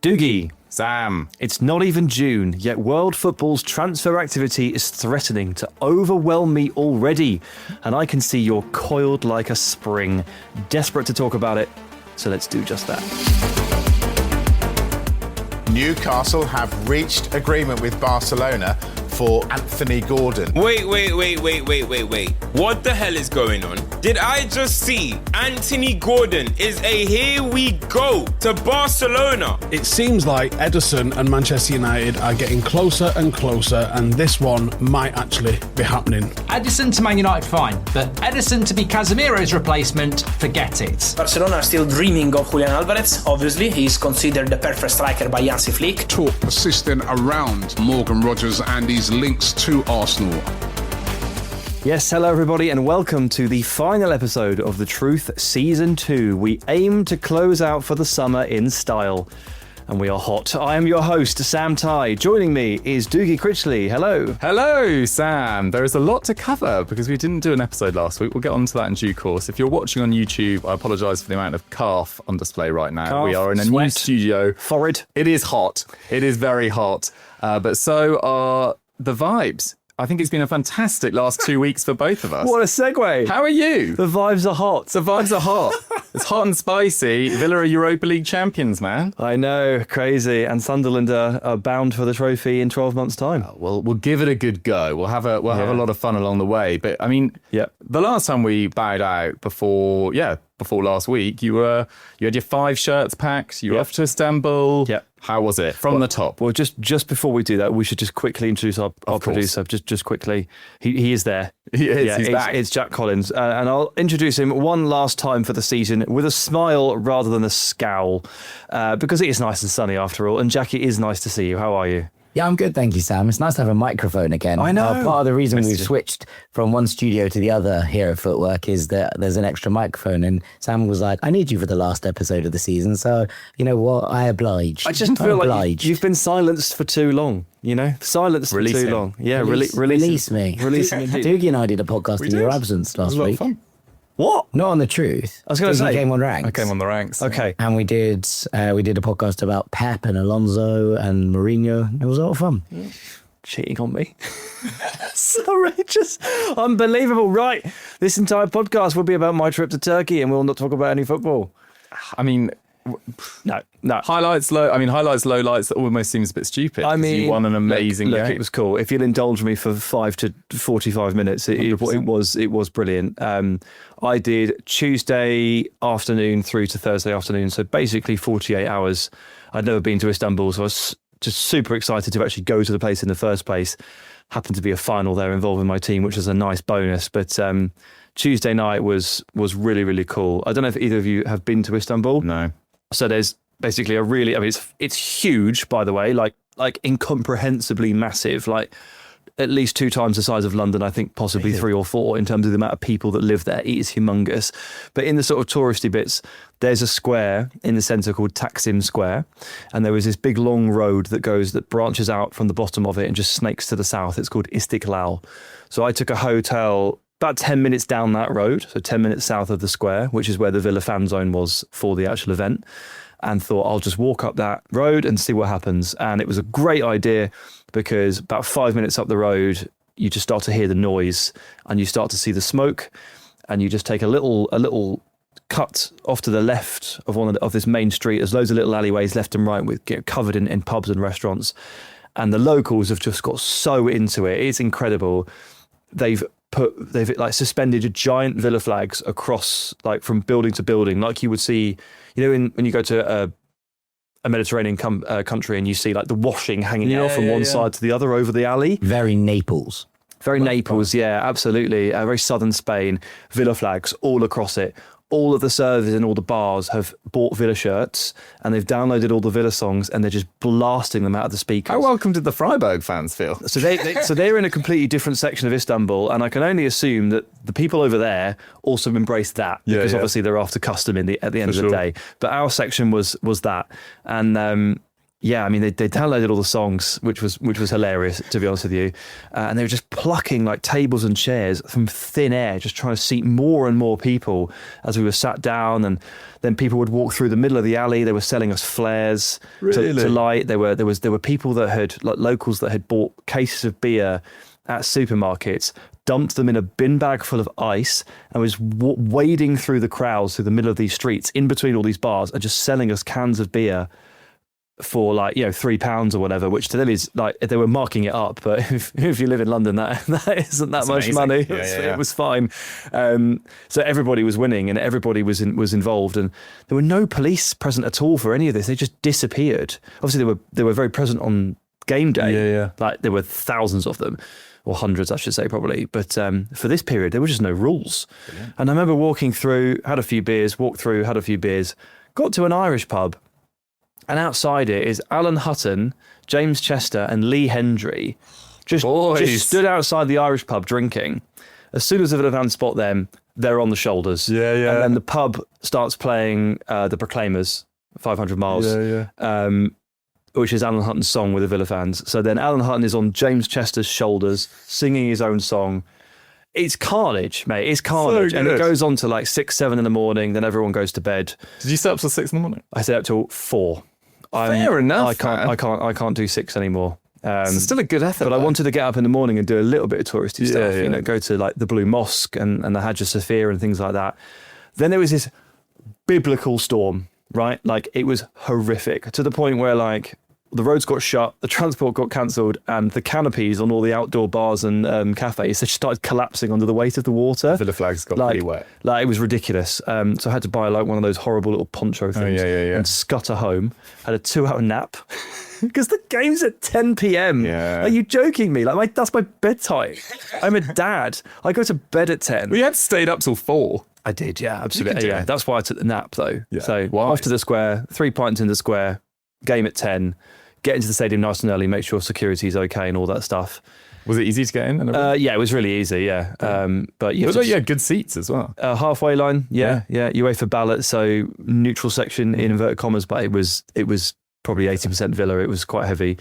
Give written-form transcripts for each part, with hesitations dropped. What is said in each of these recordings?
Dougie. Sam. It's not even June, yet world football's transfer activity is threatening to overwhelm me already. And I can see you're coiled like a spring, desperate to talk about it. So let's do just that. Newcastle have reached agreement with Barcelona for Anthony Gordon. Wait. What the hell is going on? Did I just see Anthony Gordon is a here we go to Barcelona? It seems like Ederson and Manchester United are getting closer and closer, and this one might actually be happening. Ederson to Man United, fine. But Ederson to be Casemiro's replacement, forget it. Barcelona are still dreaming of Julian Alvarez. Obviously, he's considered the perfect striker by Hansi Flick. Talk persisting around Morgan Rogers and his links to Arsenal. Yes, hello everybody and welcome to the final episode of The Truth Season 2. We aim to close out for the summer in style. And we are hot. I am your host, Sam Tighe. Joining me is Dougie Critchley. Hello. Hello, Sam. There is a lot to cover because we didn't do an episode last week. We'll get on to that in due course. If you're watching on YouTube, I apologise for the amount of calf on display right now. Calf, we are in a sweat, new studio. Forehead. It is hot. It is very hot. But so are the vibes. I think it's been a fantastic last 2 weeks for both of us. What a segue. How are you? The vibes are hot. The vibes are hot. It's hot and spicy. Villa are Europa League champions, man. I know, crazy. And Sunderland are bound for the trophy in 12 months' time. We'll give it a good go. We'll have a lot of fun along the way. But I mean, the last time we bowed out before last week, you had your 5 shirts packed. You were off to Istanbul. Yep. How was it from the top? Well, just before we do that, we should just quickly introduce our producer. Just quickly, he is there. He is. He's back. It's Jack Collins, and I'll introduce him one last time for the season with a smile rather than a scowl, because it is nice and sunny after all. And Jackie, it is nice to see you. How are you? Yeah, I'm good, thank you, Sam. It's nice to have a microphone again. I know. Part of the reason we've switched from one studio to the other here at Footwork is that there's an extra microphone, and Sam was like, I need you for the last episode of the season, so you know what? I oblige. I just feel like you've been silenced for too long, you know? Silenced for too long. Yeah, release me. Release me. Dougie and I did a podcast in your absence last week. It was a lot of fun. What? Not on the truth. I was going to say. Came on ranks. I came on the ranks. Okay. And we did a podcast about Pep and Alonso and Mourinho. It was a lot of fun. Cheating on me. Sorry, just unbelievable. Right. This entire podcast will be about my trip to Turkey and we'll not talk about any football. I mean, no. Highlights, lowlights, that almost seems a bit stupid. I mean, you won an amazing game. It was cool. If you'll indulge me for 5 to 45 minutes, it was brilliant. I did Tuesday afternoon through to Thursday afternoon, so basically 48 hours. I'd never been to Istanbul, so I was just super excited to actually go to the place in the first place. Happened to be a final there involving my team, which was a nice bonus. But Tuesday night was really, really cool. I don't know if either of you have been to Istanbul. No. So there's basically it's huge, by the way, like incomprehensibly massive, like at least 2 times the size of London, I think possibly 3 or 4 in terms of the amount of people that live there. It is humongous. But in the sort of touristy bits, there's a square in the centre called Taksim Square. And there was this big long road that branches out from the bottom of it and just snakes to the south. It's called Istiklal. So I took a hotel about 10 minutes down that road, so 10 minutes south of the square, which is where the Villa fan zone was for the actual event, and thought I'll just walk up that road and see what happens. And it was a great idea because about 5 minutes up the road, you just start to hear the noise and you start to see the smoke, and you just take a little cut off to the left of this main street. There's loads of little alleyways left and right with covered in pubs and restaurants. And the locals have just got so into it. It's incredible. They've like suspended giant Villa flags across, like from building to building, like you would see, you know, when you go to a Mediterranean country and you see like the washing hanging out from one side to the other over the alley. Very Naples. Very Naples, yeah, absolutely. Very southern Spain, Villa flags all across it. All of the servers in all the bars have bought Villa shirts and they've downloaded all the Villa songs and they're just blasting them out of the speakers. How welcome did the Freiburg fans feel? So they're in a completely different section of Istanbul, and I can only assume that the people over there also embraced that because obviously they're after custom at the end of the day. But our section was that, and yeah, I mean, they downloaded all the songs, which was hilarious, to be honest with you. And they were just plucking like tables and chairs from thin air, just trying to seat more and more people as we were sat down. And then people would walk through the middle of the alley. They were selling us flares to light. There were people that had, like locals that had bought cases of beer at supermarkets, dumped them in a bin bag full of ice, and was wading through the crowds through the middle of these streets, in between all these bars, and just selling us cans of beer for like, you know, £3 or whatever, which to them is like, they were marking it up, but if you live in London, that isn't that much money. It was fine. So everybody was winning and everybody was involved, and there were no police present at all for any of this. They just disappeared. Obviously they were very present on game day. Like there were thousands of them, or hundreds I should say probably, but for this period there were just no rules. Brilliant. And I remember walking through, had a few beers, got to an Irish pub. And outside it is Alan Hutton, James Chester and Lee Hendry just stood outside the Irish pub drinking. As soon as the Villa fans spot them, they're on the shoulders. And then the pub starts playing the Proclaimers, 500 Miles, which is Alan Hutton's song with the Villa fans. So then Alan Hutton is on James Chester's shoulders singing his own song. It's carnage, mate. It's carnage. And it goes on to like 6, 7 in the morning. Then everyone goes to bed. Did you stay up till 6 in the morning? I stay up till 4. Fair enough. I can't do 6 anymore. It's still a good effort. But I wanted to get up in the morning and do a little bit of touristy stuff. You know, go to like the Blue Mosque and the Hagia Sophia and things like that. Then there was this biblical storm, right? Like it was horrific, to the point where like the roads got shut, the transport got cancelled, and the canopies on all the outdoor bars and cafes, they just started collapsing under the weight of the water. The Villa flags got pretty wet. Like it was ridiculous. So I had to buy like one of those horrible little poncho things and scutter home. Had a 2-hour nap because the game's at 10 p.m. Yeah. Are you joking me? Like that's my bedtime. I'm a dad. I go to bed at 10. We had stayed up till 4. I did, yeah, absolutely. Yeah, that's why I took the nap though. Yeah. So off to the square, 3 pints in the square, game at 10. Get into the stadium nice and early, make sure security's okay and all that stuff. Was it easy to get in? Yeah, it was really easy, yeah. But you had good seats as well. Halfway line, yeah. UEFA ballot, so neutral section in inverted commas, but it was probably 80% Villa. It was quite heavy.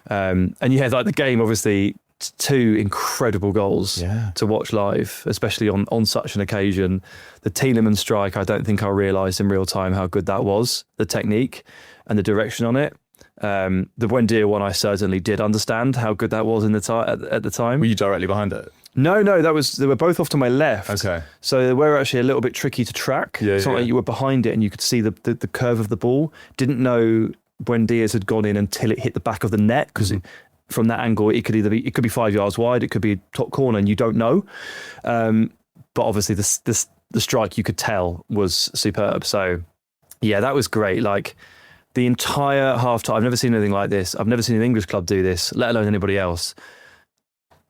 And you had like the game, obviously, 2 incredible goals to watch live, especially on such an occasion. The Tielemans strike, I don't think I realised in real time how good that was, the technique and the direction on it. The Buendia one, I certainly did understand how good that was at the time. Were you directly behind it? No, they were both off to my left. Okay. So they were actually a little bit tricky to track. It's not like you were behind it and you could see the curve of the ball. Didn't know Buendia's had gone in until it hit the back of the net, because from that angle it could be 5 yards wide, it could be top corner, and you don't know. But obviously the strike, you could tell, was superb. So yeah, that was great. Like the entire half time, I've never seen anything like this. I've never seen an English club do this, let alone anybody else.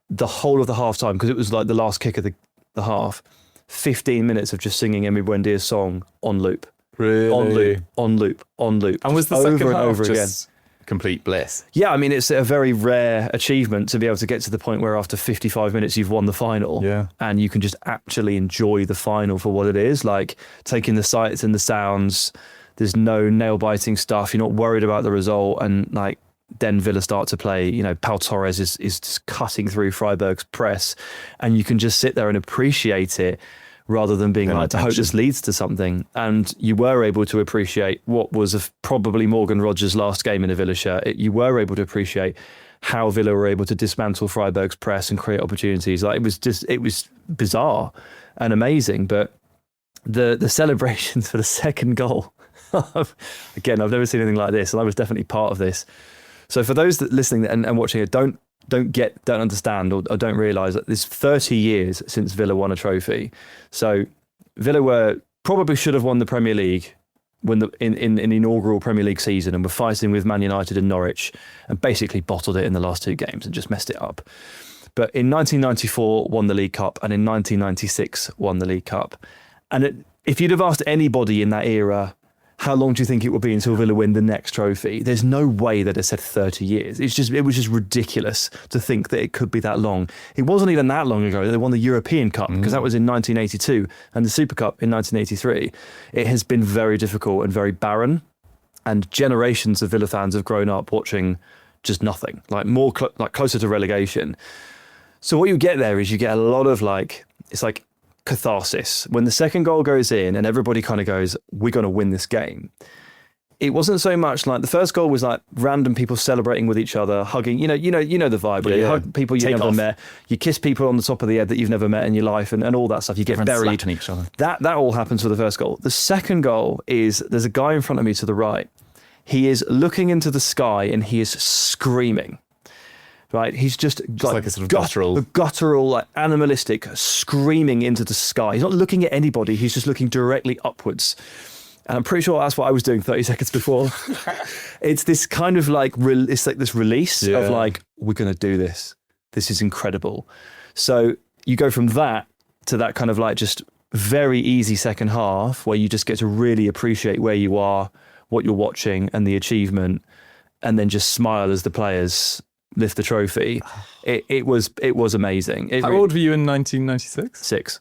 The whole of the half time, because it was like the last kick of the half, 15 minutes of just singing Emi Buendia's song on loop. Really? On loop. And was the over second and half over again. just complete bliss? Yeah, I mean, it's a very rare achievement to be able to get to the point where after 55 minutes you've won the final. Yeah. And you can just actually enjoy the final for what it is, like taking the sights and the sounds. There's no nail-biting stuff. You're not worried about the result. And like then Villa start to play, you know, Pau Torres is just cutting through Freiburg's press, and you can just sit there and appreciate it rather than being like, I hope this leads to something. And you were able to appreciate what was probably Morgan Rogers' last game in a Villa shirt. You were able to appreciate how Villa were able to dismantle Freiburg's press and create opportunities. Like it was bizarre and amazing. But the celebrations for the second goal, again, I've never seen anything like this, and I was definitely part of this. So for those that listening and watching it don't understand or don't realise that there's 30 years since Villa won a trophy. So Villa probably should have won the Premier League when in the inaugural Premier League season, and were fighting with Man United and Norwich, and basically bottled it in the last 2 games and just messed it up. But in 1994 won the League Cup, and in 1996 won the League Cup. And if you'd have asked anybody in that era, how long do you think it will be until Villa win the next trophy? There's no way that it said 30 years. It was just ridiculous to think that it could be that long. It wasn't even that long ago that they won the European Cup, because that was in 1982, and the Super Cup in 1983. It has been very difficult and very barren. and generations of Villa fans have grown up watching just nothing, like closer to relegation. So what you get there is you get a lot of it's like catharsis. When the second goal goes in and everybody kind of goes, we're going to win this game. It wasn't so much like the first goal was like random people celebrating with each other, hugging, you know the vibe where you hug people you've never met, you kiss people on the top of the head that you've never met in your life and all that stuff. You get buried. Slapping each other. That all happens for the first goal. The second goal is there's a guy in front of me to the right. He is looking into the sky and he is screaming. Right, he's just like a sort of guttural, like animalistic, screaming into the sky. He's not looking at anybody. He's just looking directly upwards. And I'm pretty sure that's what I was doing 30 seconds before. It's this kind of it's like this release of like, we're going to do this. This is incredible. So you go from that to that kind of like just very easy second half where you just get to really appreciate where you are, what you're watching and the achievement, and then just smile as the players lift the trophy. It was amazing. How old were you in 1996? 6.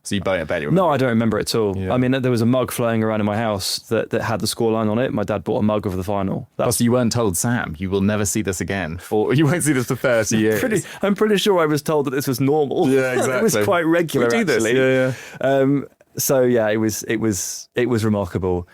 So you barely remember? No, I don't remember it at all. Yeah. I mean, there was a mug flying around in my house that had the scoreline on it. My dad bought a mug of the final. Plus, you weren't told, Sam, you will never see this again, or you won't see this for 30 years. I'm pretty sure I was told that this was normal. Yeah, exactly. It was quite regular, we do actually. This. Yeah. So yeah, it was remarkable.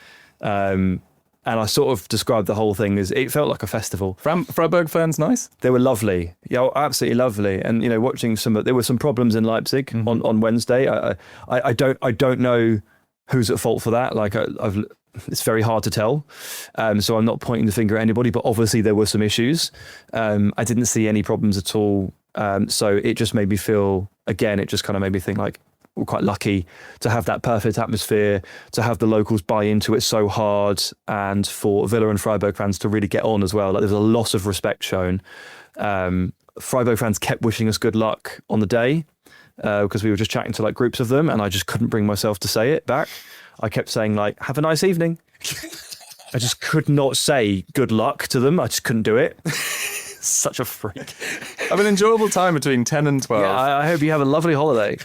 And I sort of described the whole thing as it felt like a festival. Freiburg fans nice? They were lovely. Yeah, absolutely lovely. And, watching there were some problems in Leipzig on Wednesday. I don't know who's at fault for that. Like it's very hard to tell. So I'm not pointing the finger at anybody, but obviously there were some issues. I didn't see any problems at all. So it just made me feel, again, it just kind of made me think like, we're quite lucky to have that perfect atmosphere, to have the locals buy into it so hard, and for Villa and Freiburg fans to really get on as well. Like there's a lot of respect shown. Freiburg fans kept wishing us good luck on the day because we were just chatting to like groups of them, and I just couldn't bring myself to say it back. I kept saying like, have a nice evening. I just could not say good luck to them. I just couldn't do it. Such a freak. Have an enjoyable time between 10 and 12. Yeah, I hope you have a lovely holiday.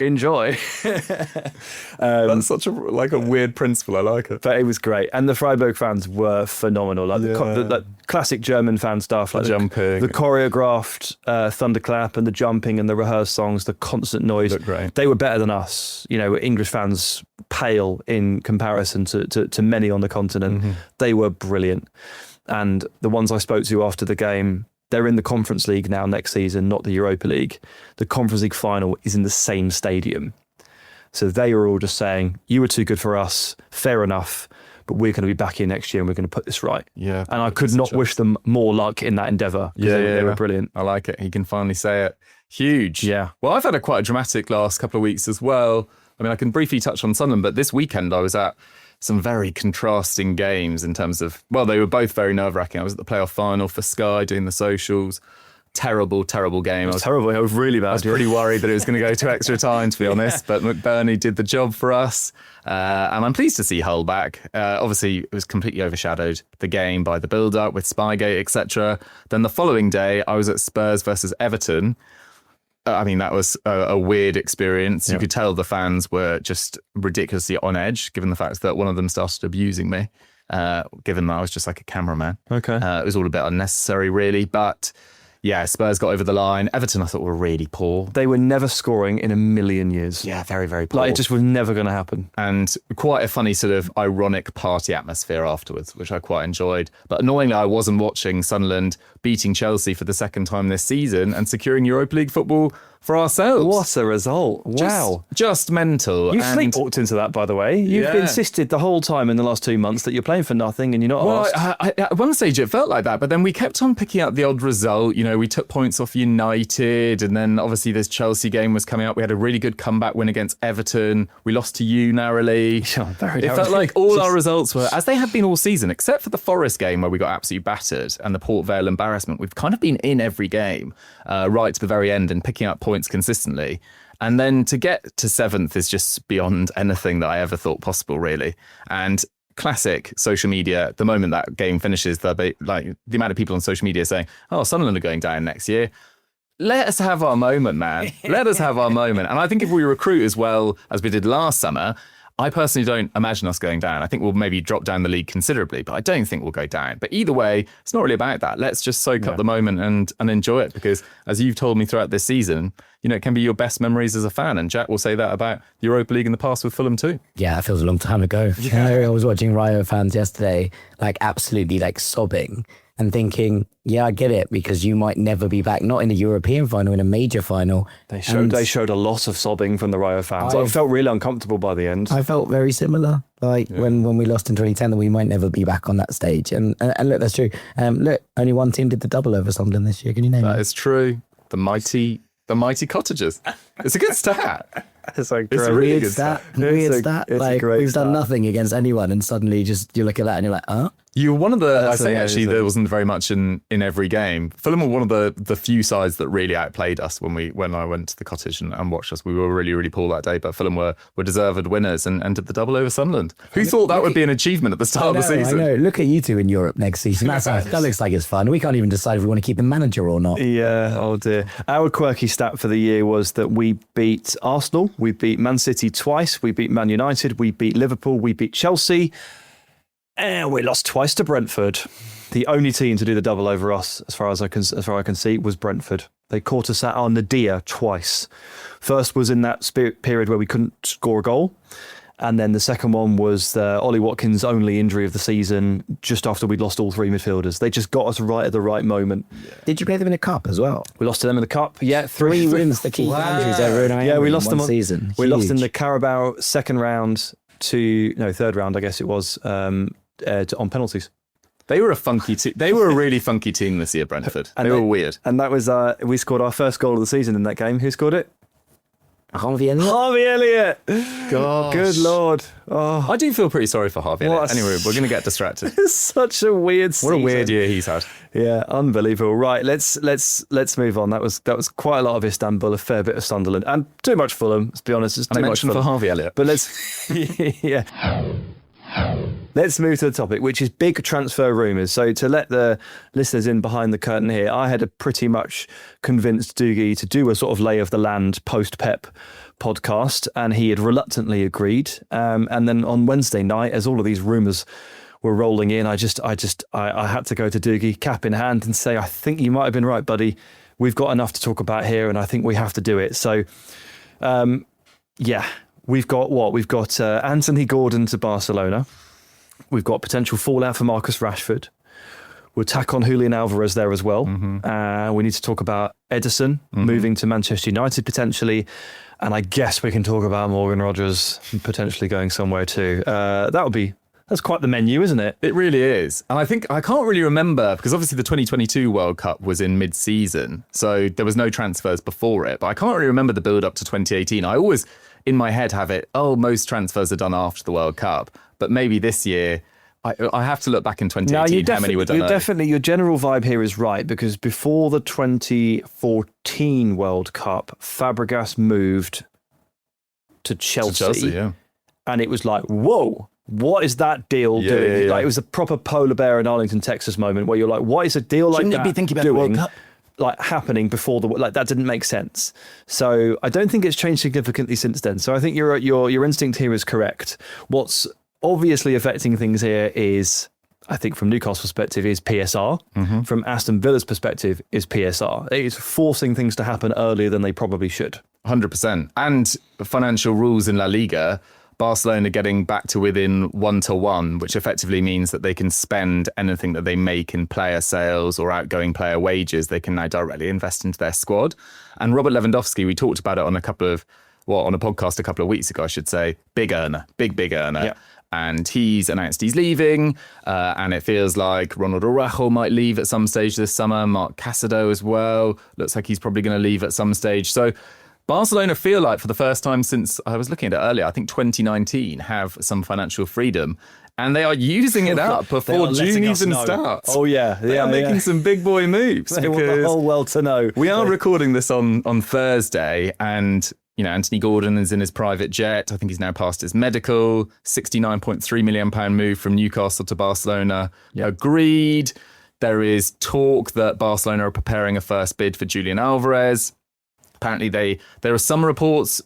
Enjoy. That's such a weird principle. I like it. But it was great. And the Freiburg fans were phenomenal. Like the classic German fan stuff. Like jumping. The choreographed thunderclap and the jumping and the rehearsed songs, the constant noise. Looked great. They were better than us. English fans pale in comparison to many on the continent. Mm-hmm. They were brilliant. And the ones I spoke to after the game, they're in the Conference League now next season, not the Europa League. The Conference League final is in the same stadium. So they were all just saying, you were too good for us, fair enough, but we're going to be back here next year and we're going to put this right. Yeah. And I could not wish them more luck in that endeavour. They were brilliant. I like it. He can finally say it. Huge. Yeah. Well, I've had quite a dramatic last couple of weeks as well. I mean, I can briefly touch on Sunderland, but this weekend I was at some very contrasting games in terms of, well, they were both very nerve-wracking. I was at the playoff final for Sky doing the socials. Terrible game. It was terrible. It was really bad. I was pretty worried that it was going to go to extra time, to be honest. But McBurney did the job for us. And I'm pleased to see Hull back. Obviously, it was completely overshadowed, the game, by the build-up with Spygate, etc. Then the following day, I was at Spurs versus Everton. I mean, that was a weird experience. You could tell the fans were just ridiculously on edge, given the fact that one of them started abusing me, given that I was just like a cameraman. Okay. It was all a bit unnecessary, really. But yeah, Spurs got over the line. Everton, I thought, were really poor. They were never scoring in a million years. Yeah, very, very poor. Like, it just was never going to happen. And quite a funny sort of ironic party atmosphere afterwards, which I quite enjoyed. But annoyingly, I wasn't watching Sunderland beating Chelsea for the second time this season and securing Europa League football for ourselves. What a result. Wow. Just mental. You sleepwalked into that, by the way. You've insisted the whole time in the last 2 months that you're playing for nothing and you're not asked. At one stage it felt like that, but then we kept on picking out the odd result. We took points off United, and then obviously this Chelsea game was coming up. We had a really good comeback win against Everton. We lost to you narrowly. It felt like all our results were, as they have been all season, except for the Forest game where we got absolutely battered and the Port Vale embarrassment. We've kind of been in every game right to the very end and picking up points consistently. And then to get to 7th is just beyond anything that I ever thought possible, really. And classic social media, the moment that game finishes, the amount of people on social media saying, oh, Sunderland are going down next year. Let us have our moment, man. Let us have our moment. And I think if we recruit as well as we did last summer, I personally don't imagine us going down. I think we'll maybe drop down the league considerably, but I don't think we'll go down. But either way, it's not really about that. Let's just soak up the moment and enjoy it, because as you've told me throughout this season, it can be your best memories as a fan. And Jack will say that about the Europa League in the past with Fulham too. Yeah, that feels a long time ago. I was watching Rayo fans yesterday, absolutely sobbing and thinking, yeah, I get it, because you might never be back, not in a European final, in a major final. They showed a lot of sobbing from the Rayo fans. I felt really uncomfortable by the end. I felt very similar, when we lost in 2010, that we might never be back on that stage. And look, that's true. Look, only one team did the double over Sunderland this year. Can you name it? That is true. The mighty Cottagers. It's a good stat. It's a really good stat. Weird stat. We've done nothing against anyone, and suddenly you look at that and you're like, huh? You were one of the, there wasn't very much in every game. Fulham were one of the few sides that really outplayed us when I went to the cottage and watched us. We were really, really poor that day, but Fulham were deserved winners and did the double over Sunderland. Who thought that would be an achievement at the start of the season? I know. Look at you two in Europe next season. That looks like it's fun. We can't even decide if we want to keep the manager or not. Yeah, oh dear. Our quirky stat for the year was that we beat Arsenal, we beat Man City twice, we beat Man United, we beat Liverpool, we beat Chelsea, and we lost twice to Brentford. The only team to do the double over us, as far as I can see, was Brentford. They caught us at our nadir twice. First was in that period where we couldn't score a goal. And then the second one was Ollie Watkins' only injury of the season, just after we'd lost all three midfielders. They just got us right at the right moment. Did you play them in the cup as well? We lost to them in the cup. Yeah, three wins. The key injuries over in we lost them season. We lost in the Carabao third round, I guess it was, on penalties. They were a funky team. They were a really funky team this year, Brentford. They were weird. And that was we scored our first goal of the season in that game. Who scored it? Harvey Elliott. Harvey Elliott. Gosh. Good Lord. Oh. I do feel pretty sorry for Harvey Elliott. Anyway, we're going to get distracted. It's such a weird season. What a weird year he's had. Yeah, unbelievable. Right, let's move on. That was quite a lot of Istanbul, a fair bit of Sunderland, and too much Fulham. Let's be honest, it's too much for Harvey Elliott. But let's Let's move to the topic, which is big transfer rumours. So to let the listeners in behind the curtain here, I had a pretty much convinced Dougie to do a sort of lay of the land post-Pep podcast, and he had reluctantly agreed. And then on Wednesday night, as all of these rumours were rolling in, I had to go to Dougie, cap in hand, and say, I think you might have been right, buddy. We've got enough to talk about here, and I think we have to do it. So, we've got what? We've got Anthony Gordon to Barcelona. We've got potential fallout for Marcus Rashford. We'll tack on Julian Alvarez there as well. Mm-hmm. We need to talk about Ederson moving to Manchester United potentially. And I guess we can talk about Morgan Rogers potentially going somewhere too. That's quite the menu, isn't it? It really is. And I think I can't really remember, because obviously the 2022 World Cup was in mid-season, so there was no transfers before it. But I can't really remember the build-up to 2018. I always, in my head, have it, most transfers are done after the World Cup. But maybe this year, I have to look back in 2018, how many were done. Your general vibe here is right, because before the 2014 World Cup, Fabregas moved to Chelsea. Yeah. And it was like, whoa, what is that deal doing? Yeah. Like, it was a proper polar bear in Arlington, Texas moment where you're like, what is a deal like Shouldn't that it be thinking about the World Cup? Like happening before that didn't make sense. So I don't think it's changed significantly since then. So I think your instinct here is correct. What's obviously affecting things here is, I think from Newcastle's perspective, is PSR. Mm-hmm. From Aston Villa's perspective is PSR. It's forcing things to happen earlier than they probably should. 100%. And financial rules in La Liga, Barcelona getting back to within 1-to-1, which effectively means that they can spend anything that they make in player sales or outgoing player wages, they can now directly invest into their squad. And Robert Lewandowski, we talked about it on a podcast a couple of weeks ago, I should say, big earner. Yeah. And he's announced he's leaving, and it feels like Ronald Araujo might leave at some stage this summer. Marc Casado as well. Looks like he's probably going to leave at some stage. So Barcelona feel like, for the first time since, I was looking at it earlier, I think 2019, have some financial freedom. And they are using it up before June even starts. Oh, yeah. They are making some big boy moves. They want the whole world to know. We are recording this on Thursday, and Anthony Gordon is in his private jet. I think he's now passed his medical. £69.3 million move from Newcastle to Barcelona. Agreed. There is talk that Barcelona are preparing a first bid for Julian Alvarez. Apparently there are some reports,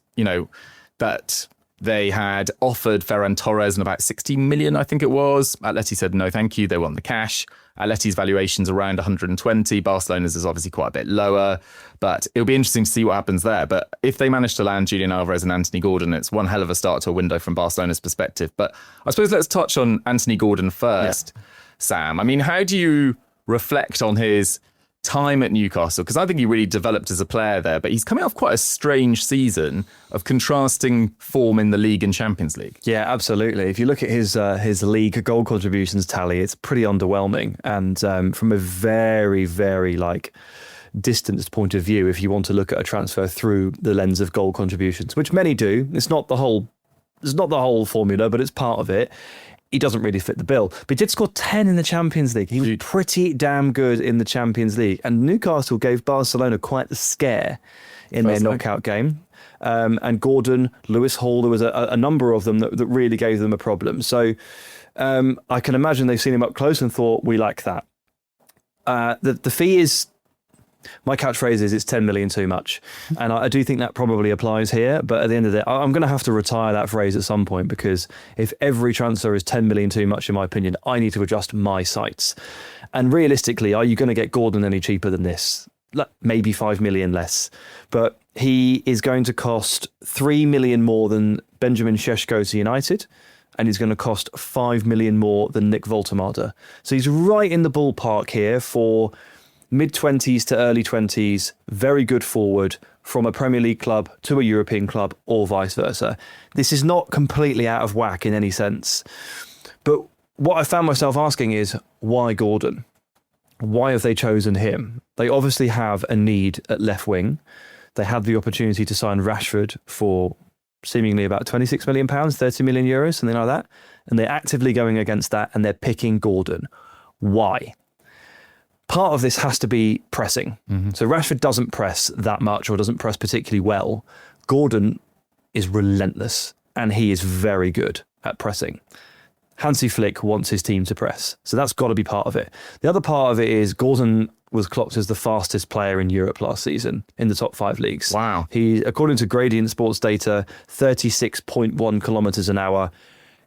that They had offered Ferran Torres in about 60 million, I think it was. Atleti said no, thank you. They want the cash. Atleti's valuation's around 120. Barcelona's is obviously quite a bit lower, but it'll be interesting to see what happens there. But if they manage to land Julian Alvarez and Anthony Gordon, it's one hell of a start to a window from Barcelona's perspective. But I suppose let's touch on Anthony Gordon first, Sam. I mean, how do you reflect on his time at Newcastle? Because I think he really developed as a player there, but he's coming off quite a strange season of contrasting form in the league and Champions League. Yeah, absolutely. If you look at his league goal contributions tally, it's pretty underwhelming. And from a very, very distanced point of view, if you want to look at a transfer through the lens of goal contributions, which many do, it's not the whole formula, but it's part of it. He doesn't really fit the bill. But he did score 10 in the Champions League. He was pretty damn good in the Champions League. And Newcastle gave Barcelona quite the scare in their knockout game. And Gordon, Lewis Hall, there was a number of them that really gave them a problem. So I can imagine they've seen him up close and thought, we like that. The fee is... My catchphrase is it's 10 million too much. And I do think that probably applies here. But at the end of the day, I'm going to have to retire that phrase at some point, because if every transfer is 10 million too much, in my opinion, I need to adjust my sights. And realistically, are you going to get Gordon any cheaper than this? Maybe 5 million less. But he is going to cost 3 million more than Benjamin Šeško to United. And he's going to cost 5 million more than Nick Voltemade. So he's right in the ballpark here for mid-20s to early 20s, very good forward from a Premier League club to a European club or vice versa. This is not completely out of whack in any sense. But what I found myself asking is, why Gordon? Why have they chosen him? They obviously have a need at left wing. They had the opportunity to sign Rashford for seemingly about £26 million, 30 million euros, something like that. And they're actively going against that, and they're picking Gordon. Why? Part of this has to be pressing. Mm-hmm. So Rashford doesn't press that much, or doesn't press particularly well. Gordon is relentless, and he is very good at pressing. Hansi Flick wants his team to press. So that's got to be part of it. The other part of it is Gordon was clocked as the fastest player in Europe last season in the top 5 leagues. Wow. He, according to Gradient Sports data, 36.1 kilometres an hour.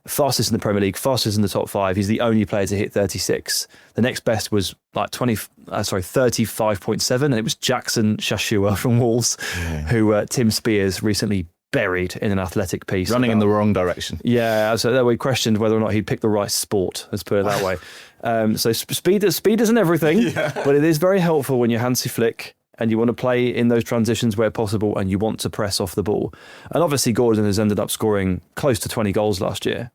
Fastest in the Premier League, fastest in the top 5. He's the only player to hit 36. The next best was 35.7, and it was Jackson Shashua from Wolves, who Tim Spears recently buried in an Athletic piece. Running in the wrong direction. Yeah, so we questioned whether or not he'd picked the right sport, let's put it that way. So speed isn't everything, but it is very helpful when you're Hansi Flick and you want to play in those transitions where possible, and you want to press off the ball. And obviously Gordon has ended up scoring close to 20 goals last year.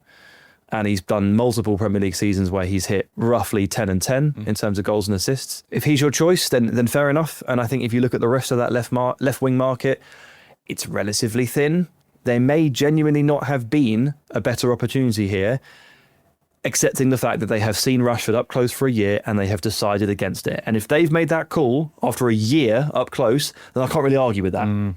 And he's done multiple Premier League seasons where he's hit roughly 10 and 10 in terms of goals and assists. If he's your choice, then fair enough. And I think if you look at the rest of that left wing market, it's relatively thin. There may genuinely not have been a better opportunity here, accepting the fact that they have seen Rashford up close for a year and they have decided against it. And if they've made that call after a year up close, then I can't really argue with that.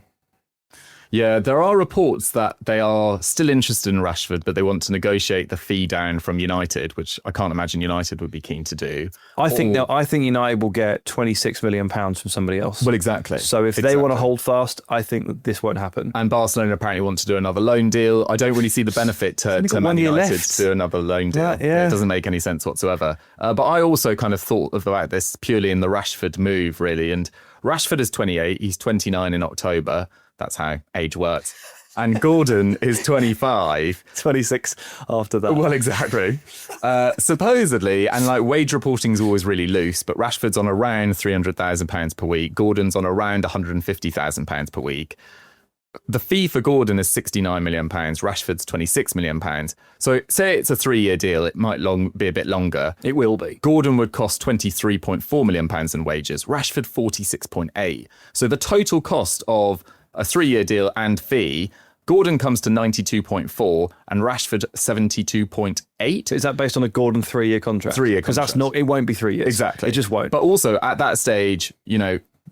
Yeah, there are reports that they are still interested in Rashford, but they want to negotiate the fee down from United, which I can't imagine United would be keen to do. I think United will get £26 million from somebody else. Well, exactly. So if they want to hold fast, I think that this won't happen. And Barcelona apparently want to do another loan deal. I don't really see the benefit to Man United to do another loan deal. Yeah. It doesn't make any sense whatsoever. But I also kind of thought about this purely in the Rashford move, really. And Rashford is 28. He's 29 in October. That's how age works. And Gordon is 25. 26 after that. Well, exactly. Supposedly, and wage reporting is always really loose, but Rashford's on around £300,000 per week. Gordon's on around £150,000 per week. The fee for Gordon is £69 million. Rashford's £26 million. So say it's a 3-year deal, it might be a bit longer. It will be. Gordon would cost £23.4 million in wages. Rashford 46.8. So the total cost of a 3-year deal and fee, Gordon comes to 92.4 and Rashford 72.8. Is that based on a Gordon 3-year contract? 3-year contract. Because it won't be 3 years. Exactly. It just won't. But also at that stage,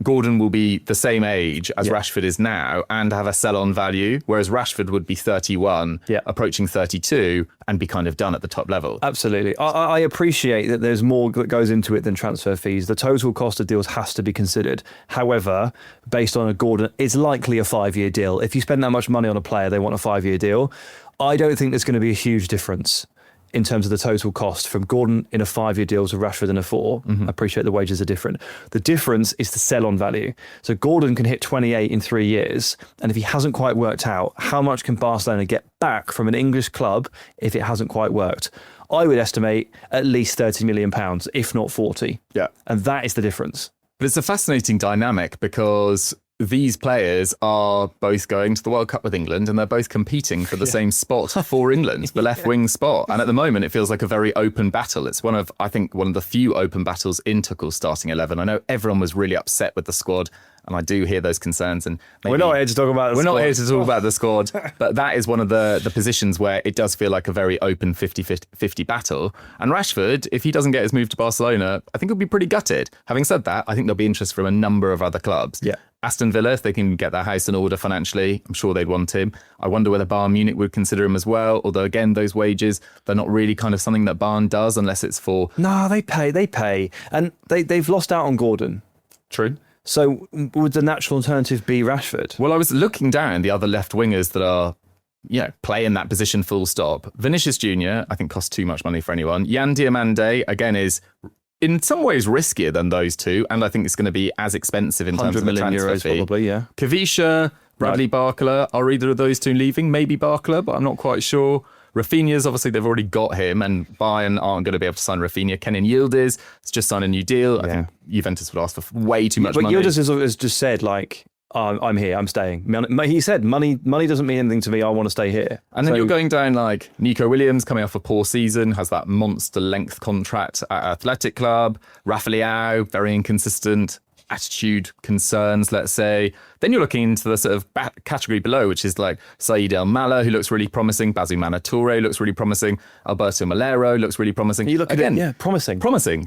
Gordon will be the same age as Rashford is now and have a sell-on value, whereas Rashford would be 31, approaching 32, and be kind of done at the top level. Absolutely. I appreciate that there's more that goes into it than transfer fees. The total cost of deals has to be considered. However, based on a Gordon, it's likely a 5-year deal. If you spend that much money on a player, they want a 5-year deal. I don't think there's going to be a huge difference in terms of the total cost from Gordon in a 5-year deal to Rashford in a 4. I appreciate the wages are different. The difference is the sell-on value. So Gordon can hit 28 in 3 years, and if he hasn't quite worked out, how much can Barcelona get back from an English club if it hasn't quite worked? I would estimate at least £30 million, if not 40. Yeah. And that is the difference. But it's a fascinating dynamic because these players are both going to the World Cup with England and they're both competing for the same spot for England, the left wing spot. And at the moment, it feels like a very open battle. It's one of the few open battles in Tuchel's starting 11. I know everyone was really upset with the squad, and I do hear those concerns. And we're not here to talk about the squad. We're not here to talk about the squad, but that is one of the positions where it does feel like a very open 50-50 battle. And Rashford, if he doesn't get his move to Barcelona, I think he'll be pretty gutted. Having said that, I think there'll be interest from a number of other clubs. Yeah. Aston Villa, if they can get their house in order financially, I'm sure they'd want him. I wonder whether Bayern Munich would consider him as well. Although, again, those wages, they're not really kind of something that Bayern does unless it's for... No, they pay. And they've lost out on Gordon. True. So would the natural alternative be Rashford? Well, I was looking down the other left wingers that are, play in that position full stop. Vinicius Jr., I think, costs too much money for anyone. Yan Diomande, again, is in some ways riskier than those two, and I think it's going to be as expensive in terms of the transfer €100 fee. Probably, yeah. Kavisha, Bradley Barcola, are either of those two leaving? Maybe Barcola, but I'm not quite sure. Rafinha's, obviously, they've already got him, and Bayern aren't going to be able to sign Rafinha. Kenan Yildiz has just signed a new deal. I think Juventus would ask for way too much money. But Yildiz has just said, I'm here, I'm staying. He said, money doesn't mean anything to me, I want to stay here. And then you're going down like Nico Williams, coming off a poor season, has that monster length contract at Athletic Club. Rafa Leao, very inconsistent. Attitude concerns, let's say. Then you're looking into the sort of category below, which is like Saïd El Mala, who looks really promising. Bazumana Touré looks really promising. Alberto Malero looks really promising. You look again, promising.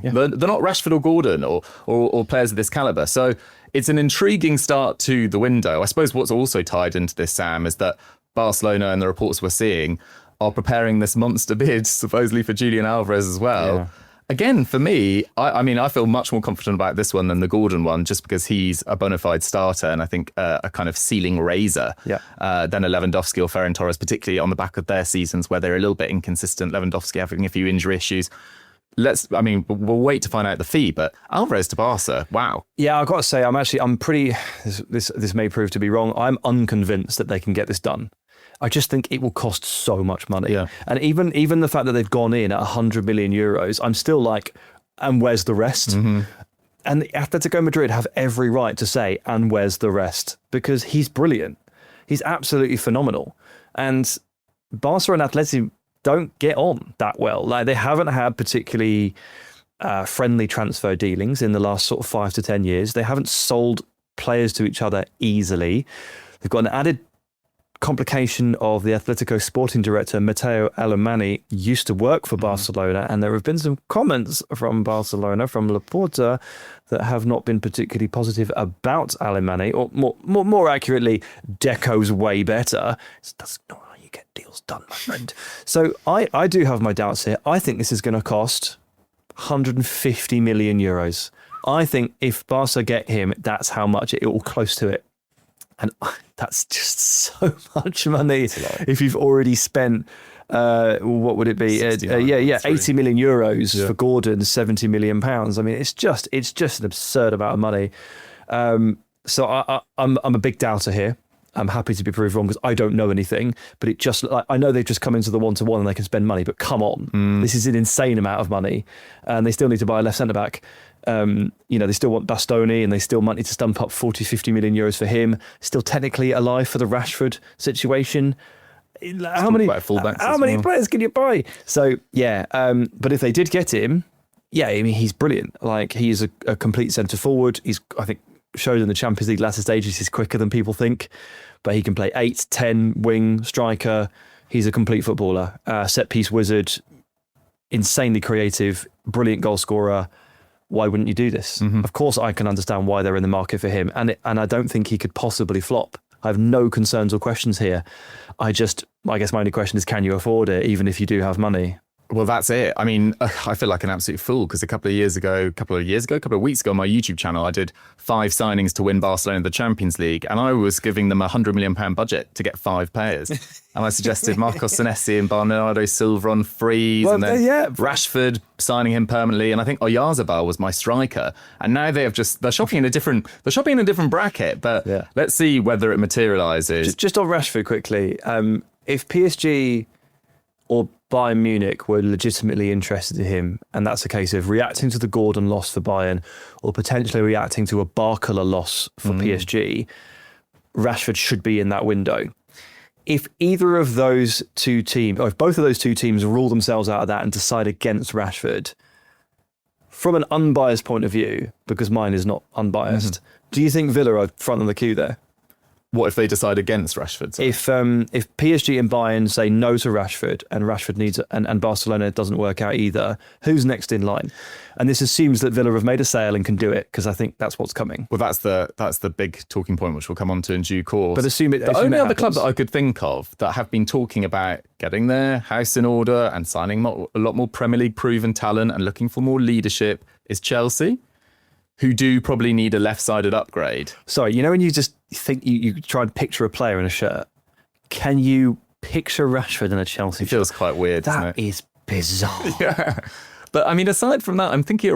Yeah. They're not Rashford or Gordon or players of this caliber. So it's an intriguing start to the window. I suppose what's also tied into this, Sam, is that Barcelona and the reports we're seeing are preparing this monster bid, supposedly for Julian Alvarez as well. Yeah. Again, for me, I feel much more confident about this one than the Gordon one, just because he's a bona fide starter and I think a kind of ceiling raiser than a Lewandowski or Ferran Torres, particularly on the back of their seasons where they're a little bit inconsistent. Lewandowski having a few injury issues. We'll wait to find out the fee, but Alvarez to Barca, wow. Yeah, I've got to say, I'm pretty, this may prove to be wrong, I'm unconvinced that they can get this done. I just think it will cost so much money. Yeah. And even the fact that they've gone in at 100 million euros, I'm still like, and where's the rest? Mm-hmm. And Atletico Madrid have every right to say, and where's the rest? Because he's brilliant. He's absolutely phenomenal. And Barca and Atleti don't get on that well. Like, they haven't had particularly friendly transfer dealings in the last sort of 5 to 10 years. They haven't sold players to each other easily. They've got an added complication of the Atletico sporting director Mateo Alemany used to work for Barcelona, and there have been some comments from Barcelona, from Laporta, that have not been particularly positive about Alemany, or more accurately, Deco's way better. That's not how you get deals done, my friend. So I do have my doubts here. I think this is going to cost 150 million euros. I think if Barca get him, that's how much it will close to it. And that's just so much money if you've already spent, what would it be? 80 million euros for Gordon, 70 million pounds. I mean, it's just an absurd amount of money. So I'm a big doubter here. I'm happy to be proved wrong because I don't know anything, but it just, I know they've just come into the 1-to-1 and they can spend money, but come on, this is an insane amount of money, and they still need to buy a left centre back. They still want Bastoni, and they still might need to stump up 40-50 million euros for him. Still technically alive for the Rashford situation. How many players can you buy? So but if they did get him, he's brilliant. Like, he's a complete centre forward. He's, I think, showed in the Champions League latter stages he's quicker than people think, but he can play 8, 10, wing, striker. He's a complete footballer, set piece wizard, insanely creative, brilliant goal scorer. why wouldn't you do this? Of course, I can understand why they're in the market for him, and I don't think he could possibly flop. I have no concerns or questions here. I guess my only question is, can you afford it, even if you do have money? Well, that's it. I mean, I feel like an absolute fool because a couple of weeks ago, on my YouTube channel, I did 5 signings to win Barcelona the Champions League, and I was giving them £100 million budget to get 5 players. And I suggested Marcos Senesi and Bernardo Silva on freeze, and then Rashford, signing him permanently, and I think Oyarzabal was my striker. And now they're shopping in a different bracket. But let's see whether it materialises. Just on Rashford quickly, if PSG or Bayern Munich were legitimately interested in him, and that's a case of reacting to the Gordon loss for Bayern or potentially reacting to a Barcola loss for PSG, Rashford should be in that window. If either of those two teams, or if both of those two teams rule themselves out of that and decide against Rashford, from an unbiased point of view, because mine is not unbiased, do you think Villa are front of the queue there? What if they decide against Rashford? So? If PSG and Bayern say no to Rashford and Rashford needs and Barcelona doesn't work out either, who's next in line? And this assumes that Villa have made a sale and can do it, because I think that's what's coming. Well, that's the big talking point, which we'll come on to in due course. But the only other club that I could think of that have been talking about getting their house in order and signing a lot more Premier League proven talent and looking for more leadership is Chelsea, who do probably need a left-sided upgrade. Sorry, when you just think you try and picture a player in a shirt, can you picture Rashford in a Chelsea shirt? It feels quite weird, doesn't it? That is bizarre. Yeah. But I mean, aside from that, I'm looking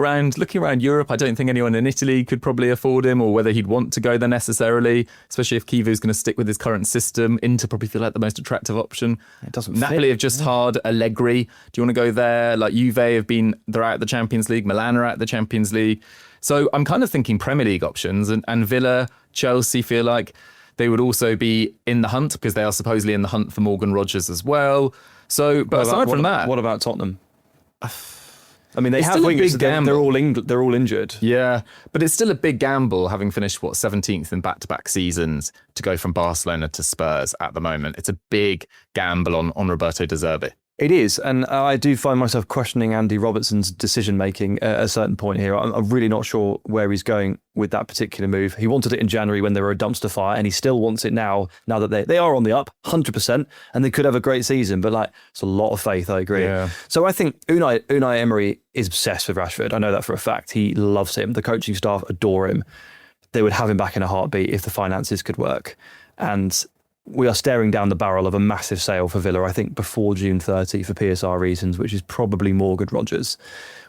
around Europe. I don't think anyone in Italy could probably afford him, or whether he'd want to go there necessarily, especially if Kivu's going to stick with his current system. Inter probably feel like the most attractive option. It doesn't Napoli have just hired Allegri. Do you want to go there? Like Juve they're out of the Champions League. Milan are out of the Champions League. So I'm kind of thinking Premier League options, and Villa, Chelsea feel like they would also be in the hunt, because they are supposedly in the hunt for Morgan Rogers as well. So, but aside from that, what about Tottenham? I mean, they it's have still a wingers. big gamble. They're all injured. Yeah, but it's still a big gamble, having finished 17th in back-to-back seasons, to go from Barcelona to Spurs at the moment. It's a big gamble on Roberto De Zerbi. It is, and I do find myself questioning Andy Robertson's decision-making at a certain point here. I'm really not sure where he's going with that particular move. He wanted it in January when they were a dumpster fire, and he still wants it now that they are on the up, 100%, and they could have a great season, but it's a lot of faith, I agree. Yeah. So I think Unai Emery is obsessed with Rashford. I know that for a fact. He loves him. The coaching staff adore him. They would have him back in a heartbeat if the finances could work. And we are staring down the barrel of a massive sale for Villa, I think, before June 30 for PSR reasons, which is probably Morgan Rogers,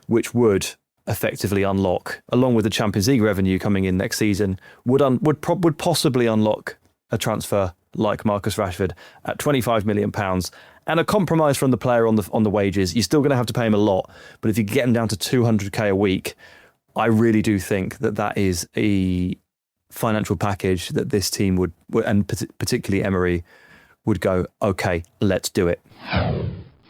which would effectively unlock, along with the Champions League revenue coming in next season, would possibly unlock a transfer like Marcus Rashford at £25 million, and a compromise from the player on the wages. You're still going to have to pay him a lot, but if you get him down to 200k a week, I really do think that is a financial package that this team would, and particularly Emery, would go, okay, let's do it.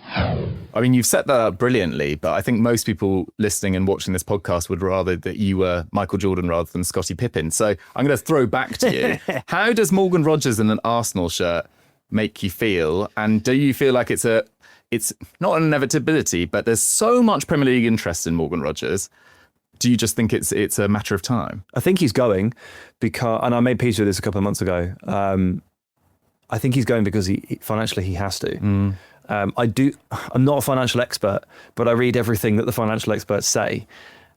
I mean, you've set that up brilliantly, but I think most people listening and watching this podcast would rather that you were Michael Jordan rather than Scottie Pippen. So I'm going to throw back to you. How does Morgan Rogers in an Arsenal shirt make you feel? And do you feel like it's not an inevitability, but there's so much Premier League interest in Morgan Rogers? Do you just think it's a matter of time? I think he's going because, and I made peace with this a couple of months ago. I think he's going because financially he has to. I'm not a financial expert, but I read everything that the financial experts say,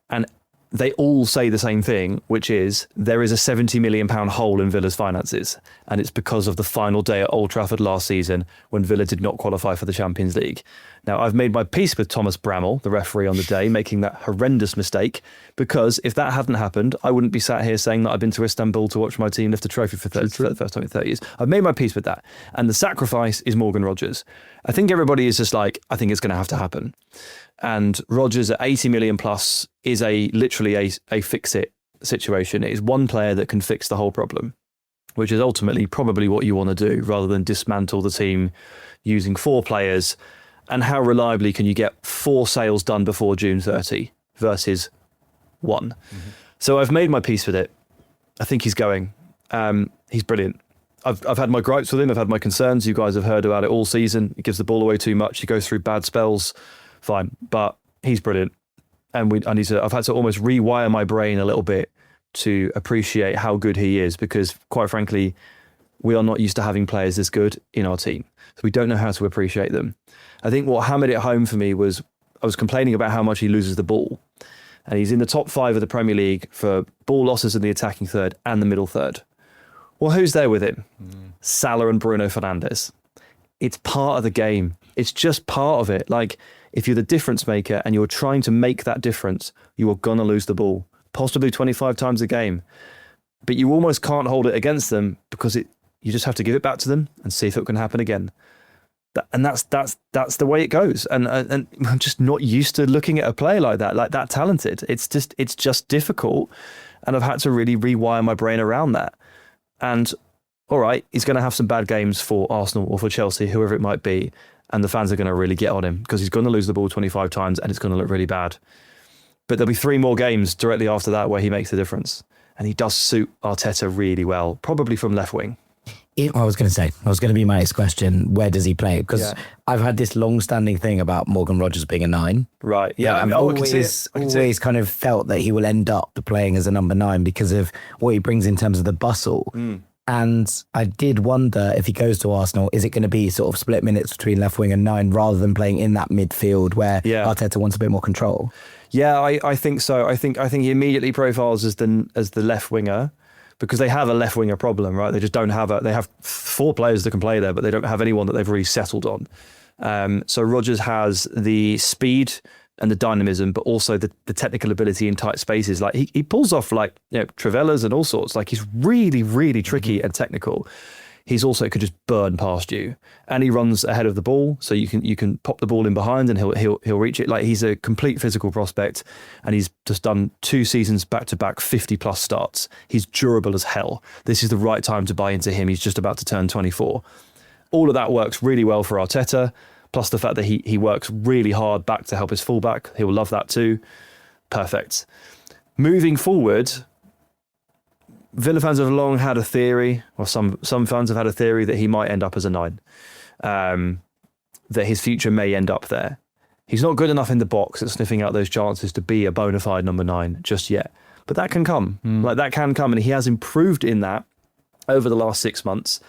and they all say the same thing, which is there is a £70 million hole in Villa's finances, and it's because of the final day at Old Trafford last season when Villa did not qualify for the Champions League. Now, I've made my peace with Thomas Bramall, the referee on the day, making that horrendous mistake, because if that hadn't happened, I wouldn't be sat here saying that I've been to Istanbul to watch my team lift a trophy for the first time in 30 years. I've made my peace with that. And the sacrifice is Morgan Rogers. I think everybody is just like, I think it's going to have to happen. And Rogers at 80 million plus is literally a fix-it situation. It is one player that can fix the whole problem, which is ultimately probably what you want to do, rather than dismantle the team using 4 players. And how reliably can you get 4 sales done before June 30 versus 1? Mm-hmm. So I've made my peace with it. I think he's going. He's brilliant. I've had my gripes with him. I've had my concerns. You guys have heard about it all season. He gives the ball away too much. He goes through bad spells. Fine. But he's brilliant. and I've had to almost rewire my brain a little bit to appreciate how good he is, because quite frankly, we are not used to having players this good in our team. So we don't know how to appreciate them. I think what hammered it home for me was I was complaining about how much he loses the ball. And he's in the top 5 of the Premier League for ball losses in the attacking third and the middle third. Well, who's there with him? Salah and Bruno Fernandes. It's part of the game. It's just part of it. Like, if you're the difference maker and you're trying to make that difference, you are going to lose the ball, possibly 25 times a game. But you almost can't hold it against them, because you just have to give it back to them and see if it can happen again. And that's the way it goes. And I'm just not used to looking at a player like that talented. It's just difficult. And I've had to really rewire my brain around that. And all right, he's going to have some bad games for Arsenal or for Chelsea, whoever it might be. And the fans are going to really get on him, because he's going to lose the ball 25 times and it's going to look really bad. But there'll be 3 more games directly after that where he makes the difference. And he does suit Arteta really well, probably from left wing. I was going to be my next question. Where does he play? Because I've had this long-standing thing about Morgan Rogers being a 9. Right. Yeah. I've always kind of felt that he will end up playing as a number 9 because of what he brings in terms of the bustle. And I did wonder, if he goes to Arsenal, is it going to be sort of split minutes between left wing and 9 rather than playing in that midfield where Arteta wants a bit more control? Yeah, I think so. I think he immediately profiles as the left winger, because they have a left winger problem, right? They just don't have they have 4 players that can play there, but they don't have anyone that they've really settled on. So Rodgers has the speed and the dynamism, but also the technical ability in tight spaces. Like he pulls off Trivellas and all sorts. Like, he's really, really tricky and technical. He's also could just burn past you, and he runs ahead of the ball, so you can pop the ball in behind and he'll reach it. Like, he's a complete physical prospect, and he's just done 2 seasons back to back 50+ starts. He's durable as hell. This is the right time to buy into him. He's just about to turn 24. All of that works really well for Arteta, plus the fact that he works really hard back to help his fullback. He'll love that too. Perfect. Moving forward, Villa fans have long had a theory, or some fans have had a theory, that he might end up as a 9, that his future may end up there. He's not good enough in the box at sniffing out those chances to be a bona fide number 9 just yet. But that can come. That can come, and he has improved in that over the last 6 months.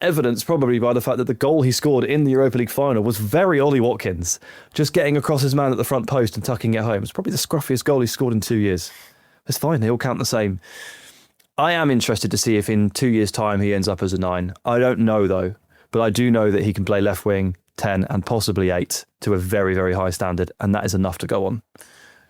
Evidenced probably by the fact that the goal he scored in the Europa League final was very Ollie Watkins, just getting across his man at the front post and tucking it home. It's probably the scruffiest goal he's scored in 2 years. It's fine, they all count the same. I am interested to see if in 2 years' time he ends up as a 9. I don't know though, but I do know that he can play left wing, 10 and possibly 8 to a very, very high standard, and that is enough to go on.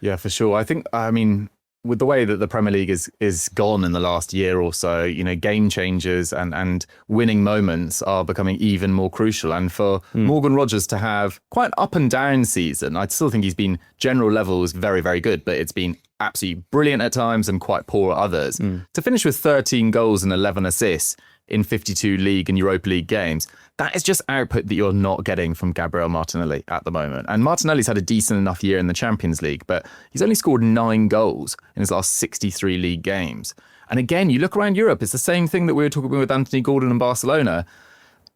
Yeah, for sure. I mean, with the way that the Premier League is gone in the last year or so, game changers and winning moments are becoming even more crucial. And for Morgan Rogers to have quite an up and down season, I still think he's been general levels very, very good, but it's been absolutely brilliant at times and quite poor at others. To finish with 13 goals and 11 assists in 52 League and Europa League games, that is just output that you're not getting from Gabriel Martinelli at the moment. And Martinelli's had a decent enough year in the Champions League, but he's only scored 9 goals in his last 63 league games. And again, you look around Europe, it's the same thing that we were talking about with Anthony Gordon and Barcelona.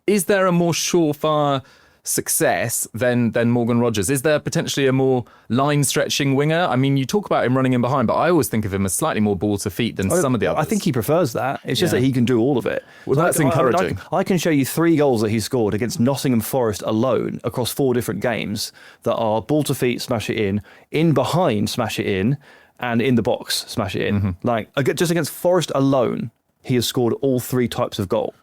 Is there a more surefire success than Morgan Rogers? Is there potentially a more line-stretching winger? I mean, you talk about him running in behind, but I always think of him as slightly more ball to feet than some of the others. I think he prefers that. It's just that he can do all of it. Well, that's encouraging. I can show you 3 goals that he scored against Nottingham Forest alone across 4 different games that are ball to feet, smash it in behind, smash it in, and in the box, smash it in. Like, just against Forest alone, he has scored all 3 types of goal.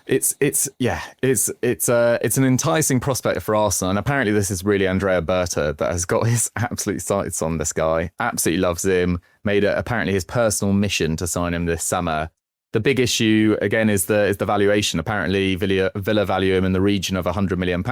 It's an enticing prospect for Arsenal, and apparently this is really Andrea Berta that has got his absolute sights on this guy. Absolutely loves him. Made it apparently his personal mission to sign him this summer. The big issue again is the valuation. Apparently Villa value him in the region of £100 million.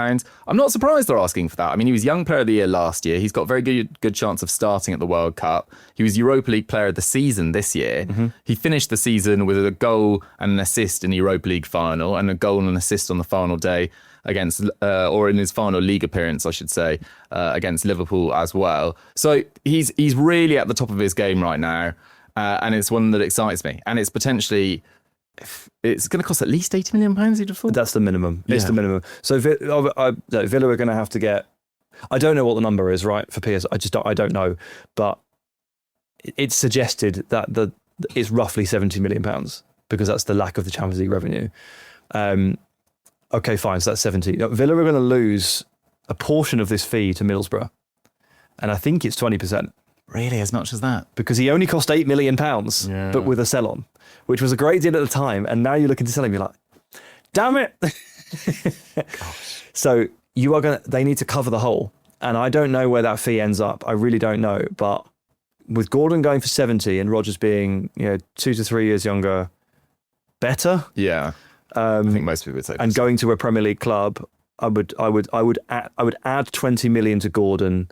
I'm not surprised they're asking for that. I mean, he was Young Player of the Year last year. He's got a very good chance of starting at the World Cup. He was Europa League Player of the Season this year. He finished the season with a goal and an assist in the Europa League final, and a goal and an assist on the final day against, or in his final league appearance, I should say, against Liverpool as well. So he's really at the top of his game right now. And it's one that excites me. And it's potentially, it's going to cost at least £80 million, you'd have thought? That's the minimum. It's the minimum. So Villa are going to have to get, I don't know what the number is, right, for PS. I don't know, but it's suggested that it's roughly £70 million because that's the lack of the Champions League revenue. Okay, fine, so that's 70. Villa are going to lose a portion of this fee to Middlesbrough, and I think it's 20%. Really, as much as that? Because he only cost £8 million, but with a sell-on, which was a great deal at the time, and now you're looking to sell him, you're like, damn it. So they need to cover the hole, and I don't know where that fee ends up. I really don't know, but with Gordon going for 70 and Rodgers being 2 to 3 years younger, better. Yeah, I think most people would say. And going to a Premier League club, I would add 20 million to Gordon